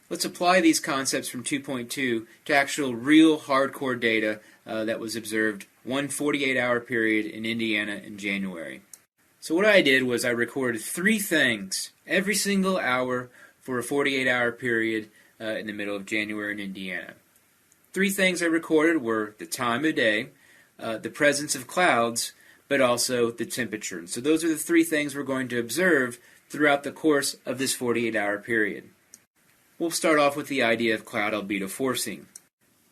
Let's apply these concepts from 2.2 to actual real hardcore data that was observed one 48-hour period in Indiana in January. So what I did was I recorded 3 things every single hour for a 48-hour period in the middle of January in Indiana. 3 things I recorded were the time of day, the presence of clouds, but also the temperature. So those are the 3 things we're going to observe throughout the course of this 48-hour period. We'll start off with the idea of cloud albedo forcing.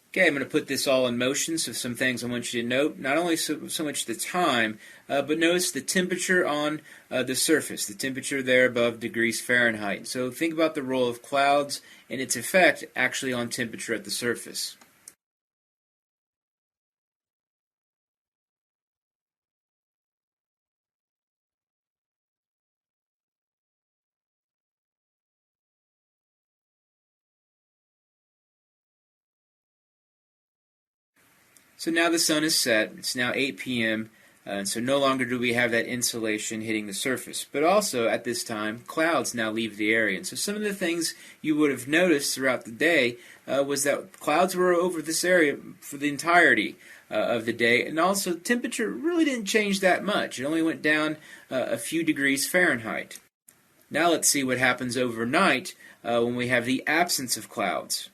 Okay, I'm going to put this all in motion, so some things I want you to note. Not only so much the time, but notice the temperature on the surface, the temperature there above degrees Fahrenheit. So think about the role of clouds and its effect actually on temperature at the surface. So now the sun is set. It's now 8 p.m., and so no longer do we have that insolation hitting the surface. But also, at this time, clouds now leave the area. And so some of the things you would have noticed throughout the day was that clouds were over this area for the entirety of the day, and also temperature really didn't change that much. It only went down a few degrees Fahrenheit. Now let's see what happens overnight when we have the absence of clouds.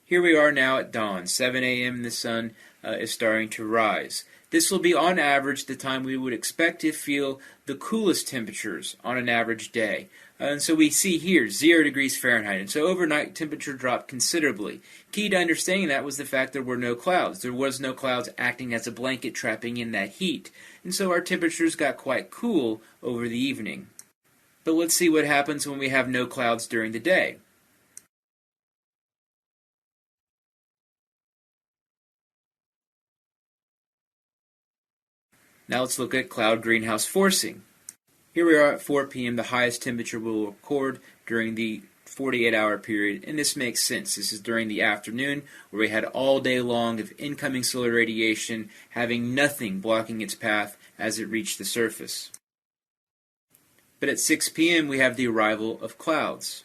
Here we are now at dawn, 7 a.m. and the sun is starting to rise. This will be on average the time we would expect to feel the coolest temperatures on an average day. And so we see here 0 degrees Fahrenheit. And so overnight temperature dropped considerably. Key to understanding that was the fact there were no clouds. There was no clouds acting as a blanket trapping in that heat. And so our temperatures got quite cool over the evening. But let's see what happens when we have no clouds during the day. Now let's look at cloud greenhouse forcing. Here we are at 4 p.m., the highest temperature we'll record during the 48-hour period, and this makes sense. This is during the afternoon where we had all day long of incoming solar radiation having nothing blocking its path as it reached the surface. But at 6 p.m. we have the arrival of clouds.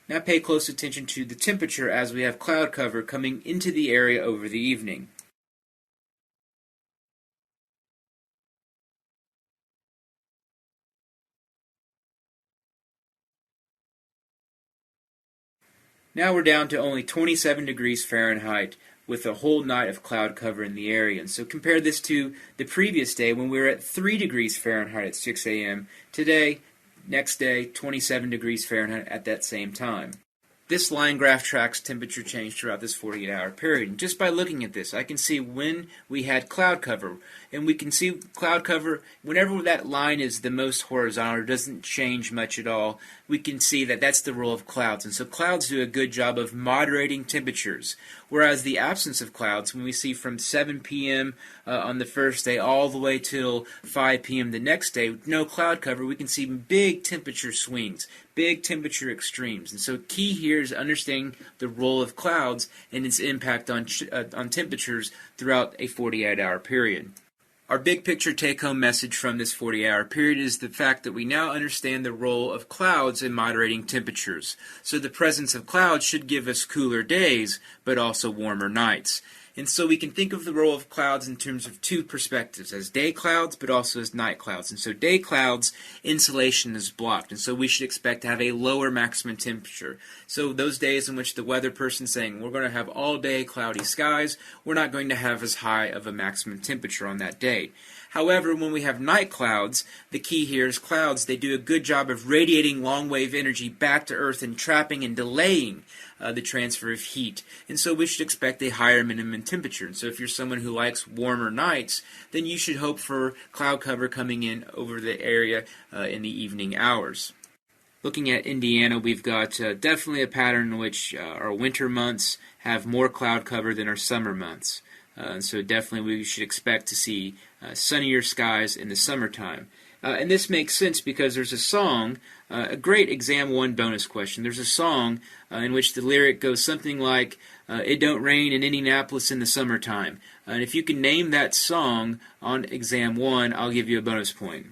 Now pay close attention to the temperature as we have cloud cover coming into the area over the evening. Now we're down to only 27 degrees Fahrenheit with a whole night of cloud cover in the area. And so compare this to the previous day when we were at 3 degrees Fahrenheit at 6 a.m. Today, next day, 27 degrees Fahrenheit at that same time. This line graph tracks temperature change throughout this 48-hour period. And just by looking at this, I can see when we had cloud cover. And we can see cloud cover, whenever that line is the most horizontal or doesn't change much at all, we can see that that's the role of clouds. And so clouds do a good job of moderating temperatures. Whereas the absence of clouds, when we see from 7 p.m. On the first day all the way till 5 p.m. the next day, with no cloud cover, we can see big temperature swings, big temperature extremes. And so key here is understanding the role of clouds and its impact on temperatures throughout a 48-hour period. Our big picture take-home message from this 48-hour period is the fact that we now understand the role of clouds in moderating temperatures. So the presence of clouds should give us cooler days, but also warmer nights. And so we can think of the role of clouds in terms of 2 perspectives, as day clouds, but also as night clouds. And so day clouds, insolation is blocked, and so we should expect to have a lower maximum temperature. So those days in which the weather person's saying we're going to have all day cloudy skies, we're not going to have as high of a maximum temperature on that day. However, when we have night clouds, the key here is clouds, they do a good job of radiating long-wave energy back to Earth and trapping and delaying the transfer of heat. And so we should expect a higher minimum temperature. And so if you're someone who likes warmer nights, then you should hope for cloud cover coming in over the area in the evening hours. Looking at Indiana, we've got definitely a pattern in which our winter months have more cloud cover than our summer months. And so definitely we should expect to see sunnier skies in the summertime. And this makes sense because there's a song, a great Exam 1 bonus question. There's a song in which the lyric goes something like, "It don't rain in Indianapolis in the summertime." And if you can name that song on Exam 1, I'll give you a bonus point.